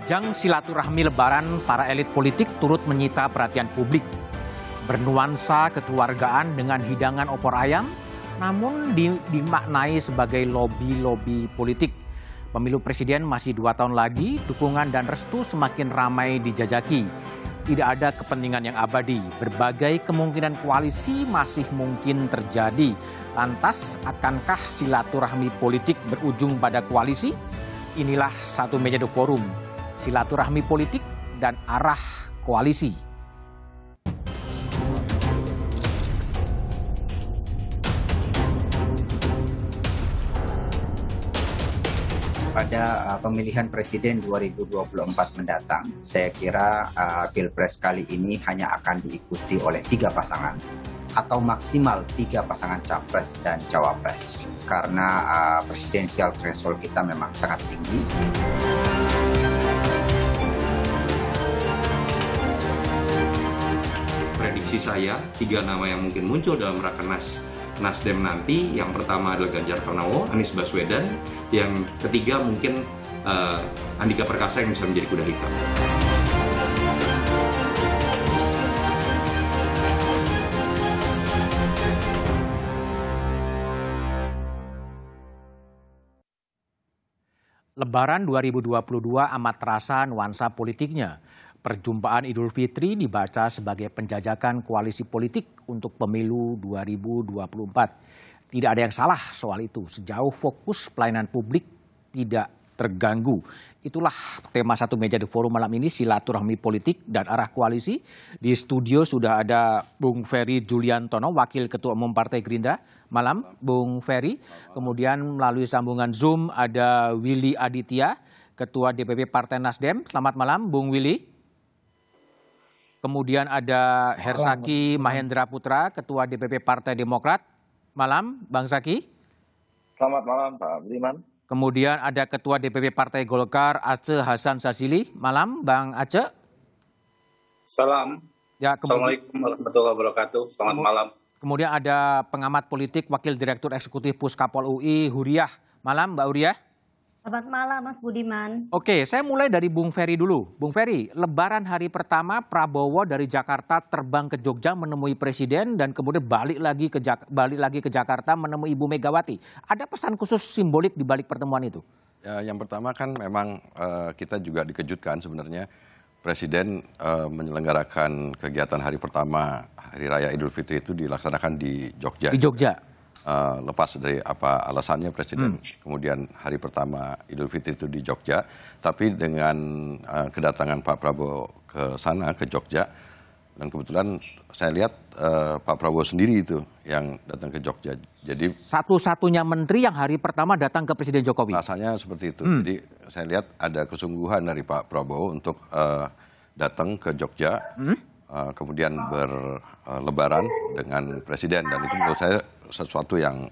Ajang silaturahmi lebaran para elit politik turut menyita perhatian publik. Bernuansa kekeluargaan dengan hidangan opor ayam, namun dimaknai sebagai lobi-lobi politik. Pemilu presiden masih 2 tahun lagi, dukungan dan restu semakin ramai dijajaki. Tidak ada kepentingan yang abadi, berbagai kemungkinan koalisi masih mungkin terjadi. Lantas, akankah silaturahmi politik berujung pada koalisi? Inilah Satu Meja The Forum, silaturahmi politik dan arah koalisi. Pada pemilihan presiden 2024 mendatang, saya kira Pilpres kali ini hanya akan diikuti oleh 3 pasangan atau maksimal 3 pasangan capres dan cawapres karena presidensial threshold kita memang sangat tinggi. Prediksi saya 3 nama yang mungkin muncul dalam Rakernas Nasdem nanti, yang pertama adalah Ganjar Pranowo, Anies Baswedan, yang ketiga mungkin Andika Perkasa yang bisa menjadi kuda hitam. Lebaran 2022 amat terasa nuansa politiknya. Perjumpaan Idul Fitri dibaca sebagai penjajakan koalisi politik untuk pemilu 2024. Tidak ada yang salah soal itu, sejauh fokus pelayanan publik tidak terganggu. Itulah tema Satu Meja The Forum malam ini, silaturahmi politik dan arah koalisi. Di studio sudah ada Bung Ferry Juliantono, Wakil Ketua Umum Partai Gerindra. Malam, Bung Ferry. Kemudian melalui sambungan Zoom ada Willy Aditya, Ketua DPP Partai Nasdem. Selamat malam, Bung Willy. Kemudian ada Hersaki Mahendra Putra, Ketua DPP Partai Demokrat. Malam, Bang Zaki. Selamat malam, Pak Budiman. Kemudian ada Ketua DPP Partai Golkar, Aceh Hasan Sazili. Malam, Bang Aceh. Salam. Ya, Assalamualaikum warahmatullahi wabarakatuh. Selamat malam. Kemudian ada pengamat politik, Wakil Direktur Eksekutif Puskapol UI, Huriah. Malam, Mbak Huriah. Selamat malam, Mas Budiman. Oke, saya mulai dari Bung Ferry dulu. Bung Ferry, Lebaran hari pertama Prabowo dari Jakarta terbang ke Jogja menemui Presiden dan kemudian balik lagi ke Jakarta menemui Ibu Megawati. Ada pesan khusus simbolik di balik pertemuan itu? Ya, yang pertama kan memang kita juga dikejutkan sebenarnya Presiden menyelenggarakan kegiatan hari pertama Hari Raya Idul Fitri itu dilaksanakan di Jogja. Di Jogja. Lepas dari apa alasannya Presiden kemudian hari pertama Idul Fitri itu di Jogja, tapi dengan kedatangan Pak Prabowo ke sana, ke Jogja, dan kebetulan saya lihat Pak Prabowo sendiri itu yang datang ke Jogja. Jadi satu-satunya menteri yang hari pertama datang ke Presiden Jokowi. Rasanya seperti itu. Jadi saya lihat ada kesungguhan dari Pak Prabowo untuk datang ke Jogja, kemudian berlebaran dengan Presiden, dan itu menurut saya sesuatu yang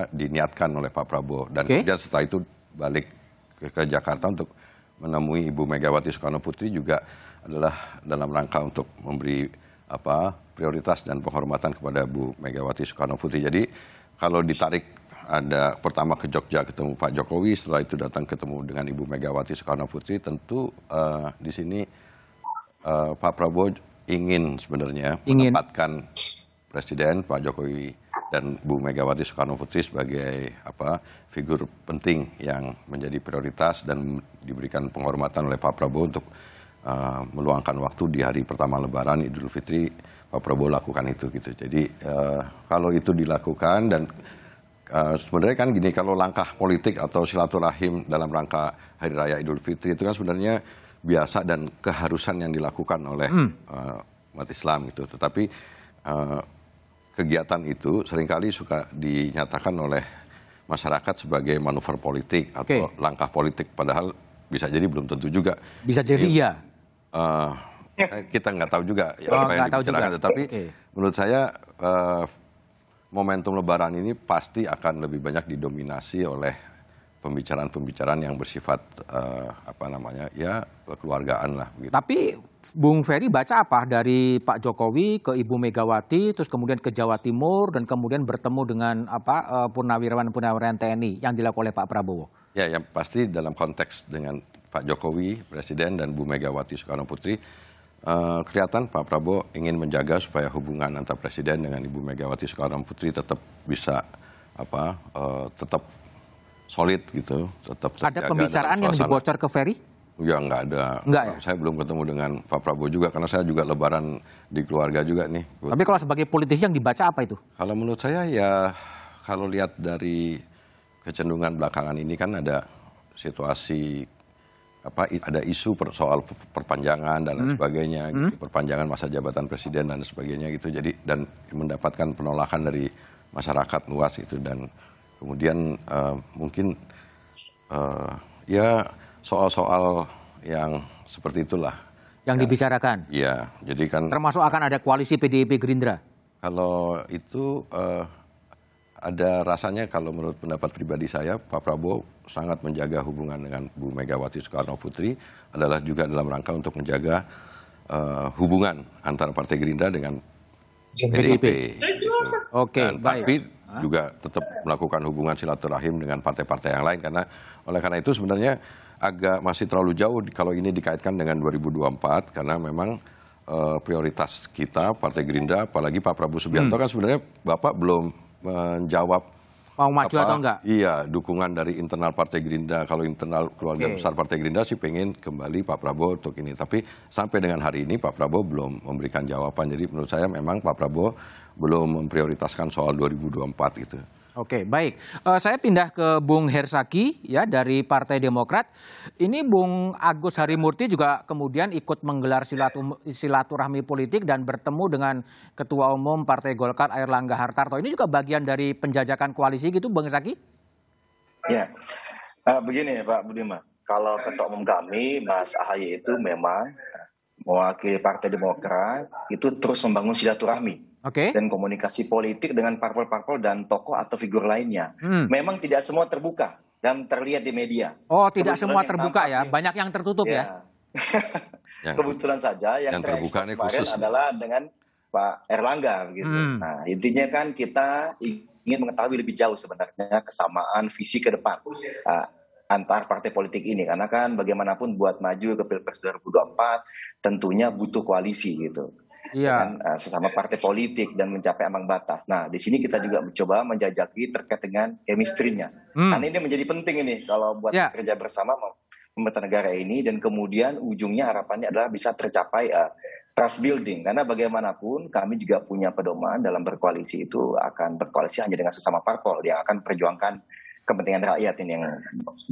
diniatkan oleh Pak Prabowo, dan kemudian setelah itu balik ke Jakarta untuk menemui Ibu Megawati Soekarno Putri juga adalah dalam rangka untuk memberi prioritas dan penghormatan kepada Bu Megawati Soekarno Putri. Jadi kalau ditarik, ada pertama ke Jogja ketemu Pak Jokowi, setelah itu datang ketemu dengan Ibu Megawati Soekarno Putri, tentu di sini Pak Prabowo ingin sebenarnya menempatkan Presiden Pak Jokowi dan Bu Megawati Soekarno Putri sebagai figur penting yang menjadi prioritas dan diberikan penghormatan oleh Pak Prabowo untuk meluangkan waktu di hari pertama Lebaran Idul Fitri. Pak Prabowo lakukan itu gitu. Jadi kalau itu dilakukan, dan sebenarnya kan gini, kalau langkah politik atau silaturahim dalam rangka Hari Raya Idul Fitri itu kan sebenarnya biasa dan keharusan yang dilakukan oleh umat Islam gitu. Tetapi kegiatan itu seringkali suka dinyatakan oleh masyarakat sebagai manuver politik atau langkah politik, padahal bisa jadi belum tentu juga. Bisa jadi iya. Kita nggak tahu juga apa yang dibicarakan, tetapi menurut saya momentum Lebaran ini pasti akan lebih banyak didominasi oleh pembicaraan-pembicaraan yang bersifat kekeluargaan lah. Gitu. Tapi Bung Ferry baca apa dari Pak Jokowi ke Ibu Megawati, terus kemudian ke Jawa Timur, dan kemudian bertemu dengan purnawirawan TNI yang dilakukan oleh Pak Prabowo? Ya, yang pasti dalam konteks dengan Pak Jokowi, Presiden, dan Bu Megawati Soekarno Putri, kelihatan Pak Prabowo ingin menjaga supaya hubungan antara Presiden dengan Ibu Megawati Soekarno Putri tetap bisa tetap solid gitu, tetap terjaga. Ada pembicaraan yang dibocor ke Ferry? Ya, nggak ada. Nggak ya? Saya belum ketemu dengan Pak Prabowo juga, karena saya juga lebaran di keluarga juga nih. Tapi kalau sebagai politisi yang dibaca apa itu? Kalau menurut saya ya, kalau lihat dari kecenderungan belakangan ini kan ada situasi, ada isu soal perpanjangan dan lain sebagainya, gitu, perpanjangan masa jabatan presiden dan sebagainya gitu. Jadi dan mendapatkan penolakan dari masyarakat luas itu, dan kemudian mungkin ya soal-soal yang seperti itulah yang dibicarakan. Iya, jadi kan termasuk akan ada koalisi PDIP Gerindra. Kalau itu ada rasanya, kalau menurut pendapat pribadi saya, Pak Prabowo sangat menjaga hubungan dengan Bu Megawati Soekarno Putri, adalah juga dalam rangka untuk menjaga hubungan antara Partai Gerindra dengan PDIP. Gitu. Oke, baik. Tapi juga tetap melakukan hubungan silaturahim dengan partai-partai yang lain, oleh karena itu sebenarnya agak masih terlalu jauh kalau ini dikaitkan dengan 2024, karena memang prioritas kita Partai Gerindra, apalagi Pak Prabowo Subianto kan sebenarnya Bapak belum menjawab mau maju atau enggak? Iya, dukungan dari internal Partai Gerindra. Kalau internal keluarga besar Partai Gerindra sih pengen kembali Pak Prabowo untuk ini. Tapi sampai dengan hari ini Pak Prabowo belum memberikan jawaban. Jadi menurut saya memang Pak Prabowo belum memprioritaskan soal 2024 gitu. Oke, baik. Saya pindah ke Bung Hersaki ya dari Partai Demokrat. Ini Bung Agus Harimurti juga kemudian ikut menggelar silaturahmi politik dan bertemu dengan Ketua Umum Partai Golkar Airlangga Hartarto. Ini juga bagian dari penjajakan koalisi gitu, Bung Hersaki? Ya, begini Pak Budiman. Kalau Ketua Umum kami, Mas Ahaye itu memang mewakili Partai Demokrat itu terus membangun silaturahmi. Dan komunikasi politik dengan parpol-parpol dan tokoh atau figur lainnya. Memang tidak semua terbuka dan terlihat di media. Oh, tidak semua terbuka ya? Banyak yang tertutup ya? Kebetulan saja yang terekspos kemarin adalah dengan Pak Airlangga. Gitu. Nah, intinya kan kita ingin mengetahui lebih jauh sebenarnya kesamaan visi ke depan antar partai politik ini. Karena kan bagaimanapun buat maju ke Pilpres 2024 tentunya butuh koalisi gitu. Dengan sesama partai politik dan mencapai ambang batas. Nah, di sini kita juga mencoba menjajaki terkait dengan chemistry-nya. Karena ini menjadi penting ini kalau buat kerja bersama membesar negara ini, dan kemudian ujungnya harapannya adalah bisa tercapai trust building. Karena bagaimanapun kami juga punya pedoman dalam berkoalisi itu akan berkoalisi hanya dengan sesama parpol yang akan perjuangkan kepentingan rakyat ini, yang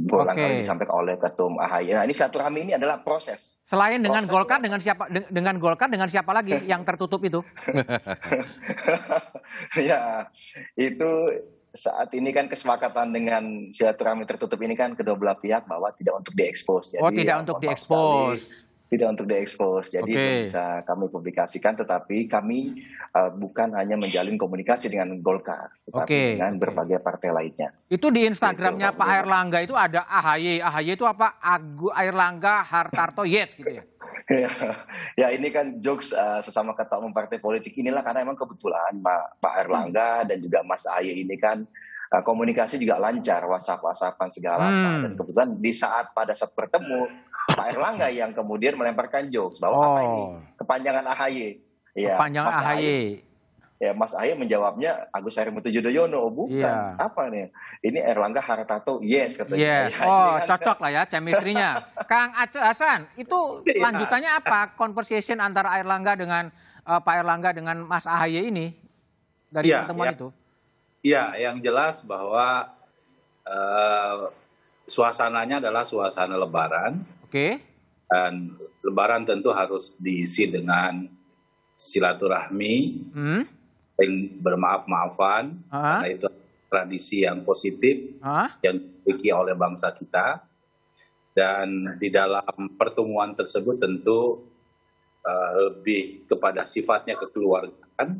berulang kali disampaikan oleh Ketum AHY. Nah, ini silaturahmi ini adalah proses. Selain dengan Golkar, dengan siapa lagi yang tertutup itu? Ya, itu saat ini kan kesepakatan dengan silaturahmi tertutup ini kan kedua belah pihak bahwa tidak untuk diekspos. Tidak untuk diekspos. Tidak untuk diekspos, jadi bisa kami publikasikan, tetapi kami bukan hanya menjalin komunikasi dengan Golkar, tetapi dengan berbagai partai lainnya. Itu di Instagramnya Pak Airlangga itu ada AHY. AHY itu apa? Airlangga Hartarto yes gitu ya? Ya, ini kan jokes sesama ketua umum partai politik inilah, karena memang kebetulan Pak Airlangga dan juga Mas AHY ini kan komunikasi juga lancar, WhatsApp-WhatsAppan segala macam. Dan kebetulan pada saat bertemu Pak Airlangga yang kemudian melemparkan jokes bahwa apa ini kepanjangan AHY. Ya, kepanjangan AHY. Ya, Mas AHY menjawabnya Agus Harimurti Yudhoyono. Bukan. Apa nih? Ini Airlangga Hartarto yes katanya. Yes. Cocok lah ya chemistry-nya. Kang Aceh Hasan, itu lanjutannya apa? Conversation antara Airlangga dengan Pak Airlangga dengan Mas AHY ini dari pertemuan itu? Iya, yang jelas bahwa suasananya adalah suasana Lebaran. Dan Lebaran tentu harus diisi dengan silaturahmi, bermaaf-maafan, karena itu tradisi yang positif yang dimiliki oleh bangsa kita. Dan di dalam pertemuan tersebut tentu lebih kepada sifatnya kekeluargaan.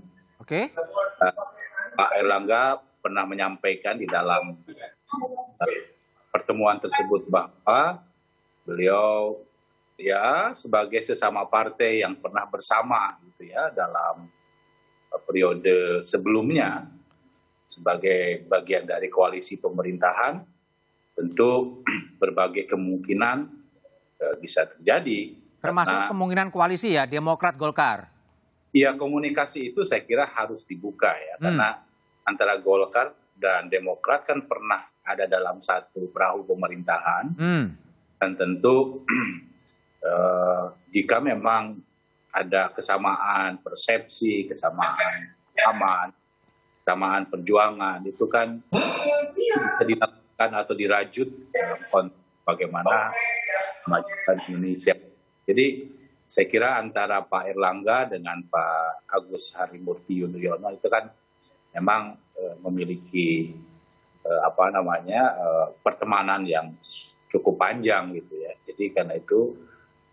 Pak Airlangga pernah menyampaikan di dalam pertemuan tersebut bahwa beliau ya sebagai sesama partai yang pernah bersama gitu ya dalam periode sebelumnya sebagai bagian dari koalisi pemerintahan, tentu berbagai kemungkinan bisa terjadi. Termasuk kemungkinan koalisi ya, Demokrat Golkar. Iya, komunikasi itu saya kira harus dibuka ya, karena antara Golkar dan Demokrat kan pernah ada dalam satu perahu pemerintahan, dan tentu jika memang ada kesamaan persepsi, kesamaan perjuangan, itu kan bisa dilakukan atau dirajut dalam konteks bagaimana kemajuan Indonesia. Jadi saya kira antara Pak Erlangga dengan Pak Agus Harimurti Yudhoyono itu kan memang memiliki pertemanan yang cukup panjang gitu ya. Jadi karena itu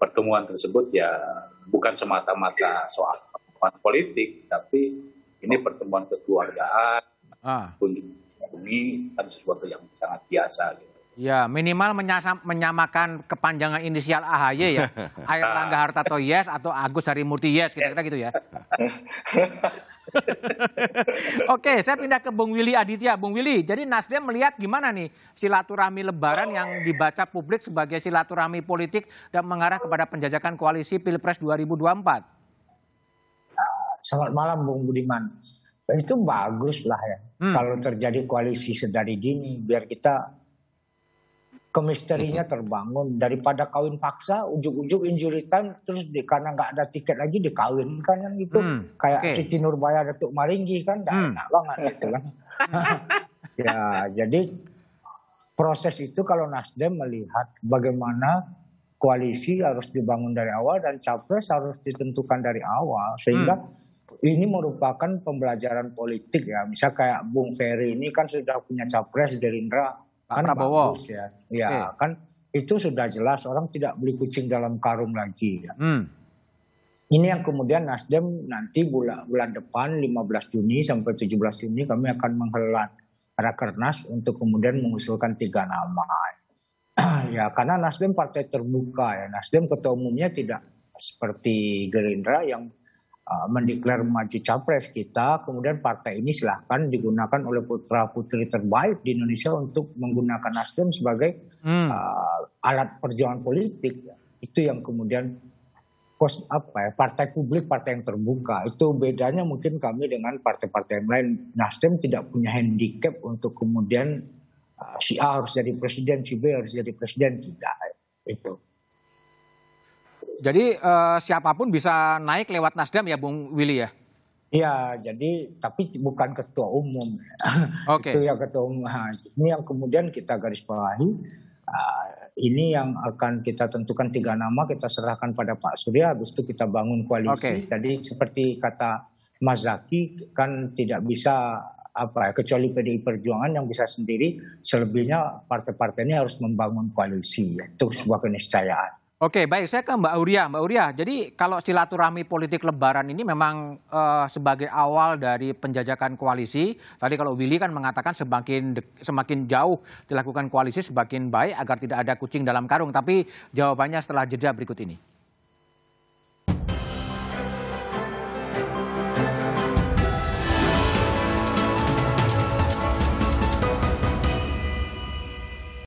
pertemuan tersebut ya bukan semata-mata soal pertemuan politik, tapi ini pertemuan kekeluargaan, kunjungi kan sesuatu yang sangat biasa gitu. Ya, minimal menyamakan kepanjangan inisial AHY ya. Airlangga Hartarto yes atau Agus Harimurti yes, kira-kira gitu ya. Oke, saya pindah ke Bung Willy Aditya. Bung Willy, jadi Nasdem melihat gimana nih silaturahmi Lebaran yang dibaca publik sebagai silaturahmi politik dan mengarah kepada penjajakan koalisi Pilpres 2024? Selamat malam Bung Budiman. Itu bagus lah ya. Kalau terjadi koalisi sedari dini, biar kita kemisterinya terbangun. Daripada kawin paksa, ujung-ujung injuritan, terus karena nggak ada tiket lagi dikawinkan kan gitu. Kayak Siti Nurbaya Datuk Maringgi kan, enak banget gitu kan. Ya, jadi proses itu kalau Nasdem melihat bagaimana koalisi harus dibangun dari awal dan capres harus ditentukan dari awal. Sehingga ini merupakan pembelajaran politik ya. Misal kayak Bung Ferry ini kan sudah punya capres Gerindra. Kan bagus ya. Ya kan itu sudah jelas orang tidak beli kucing dalam karung lagi ya. Ini yang kemudian Nasdem nanti bulan depan 15 Juni sampai 17 Juni kami akan menghelat Rakernas untuk kemudian mengusulkan 3 nama. Ya karena Nasdem partai terbuka ya. Nasdem ketua umumnya tidak seperti Gerindra yang mendeklar maju capres kita, kemudian partai ini silahkan digunakan oleh putra-putri terbaik di Indonesia untuk menggunakan Nasdem sebagai alat perjuangan politik. Itu yang kemudian partai publik, partai yang terbuka. Itu bedanya mungkin kami dengan partai-partai yang lain. Nasdem tidak punya handicap untuk kemudian si A harus jadi presiden, si B harus jadi presiden, tidak. Itu. Jadi siapapun bisa naik lewat Nasdem ya Bung Willy ya? Iya, jadi tapi bukan ketua umum. Itu ya ketua umum. Ini yang kemudian kita garis bawahi. Ini yang akan kita tentukan 3 nama, kita serahkan pada Pak Surya, habis itu kita bangun koalisi. Jadi seperti kata Mas Zaky kan tidak bisa kecuali PDI Perjuangan yang bisa sendiri, selebihnya partai-partai ini harus membangun koalisi. Itu sebuah keniscayaan. Oke, baik. Saya ke Mbak Auria. Mbak Auria, jadi kalau silaturahmi politik Lebaran ini memang sebagai awal dari penjajakan koalisi. Tadi kalau Willy kan mengatakan semakin jauh dilakukan koalisi semakin baik agar tidak ada kucing dalam karung. Tapi jawabannya setelah jeda berikut ini.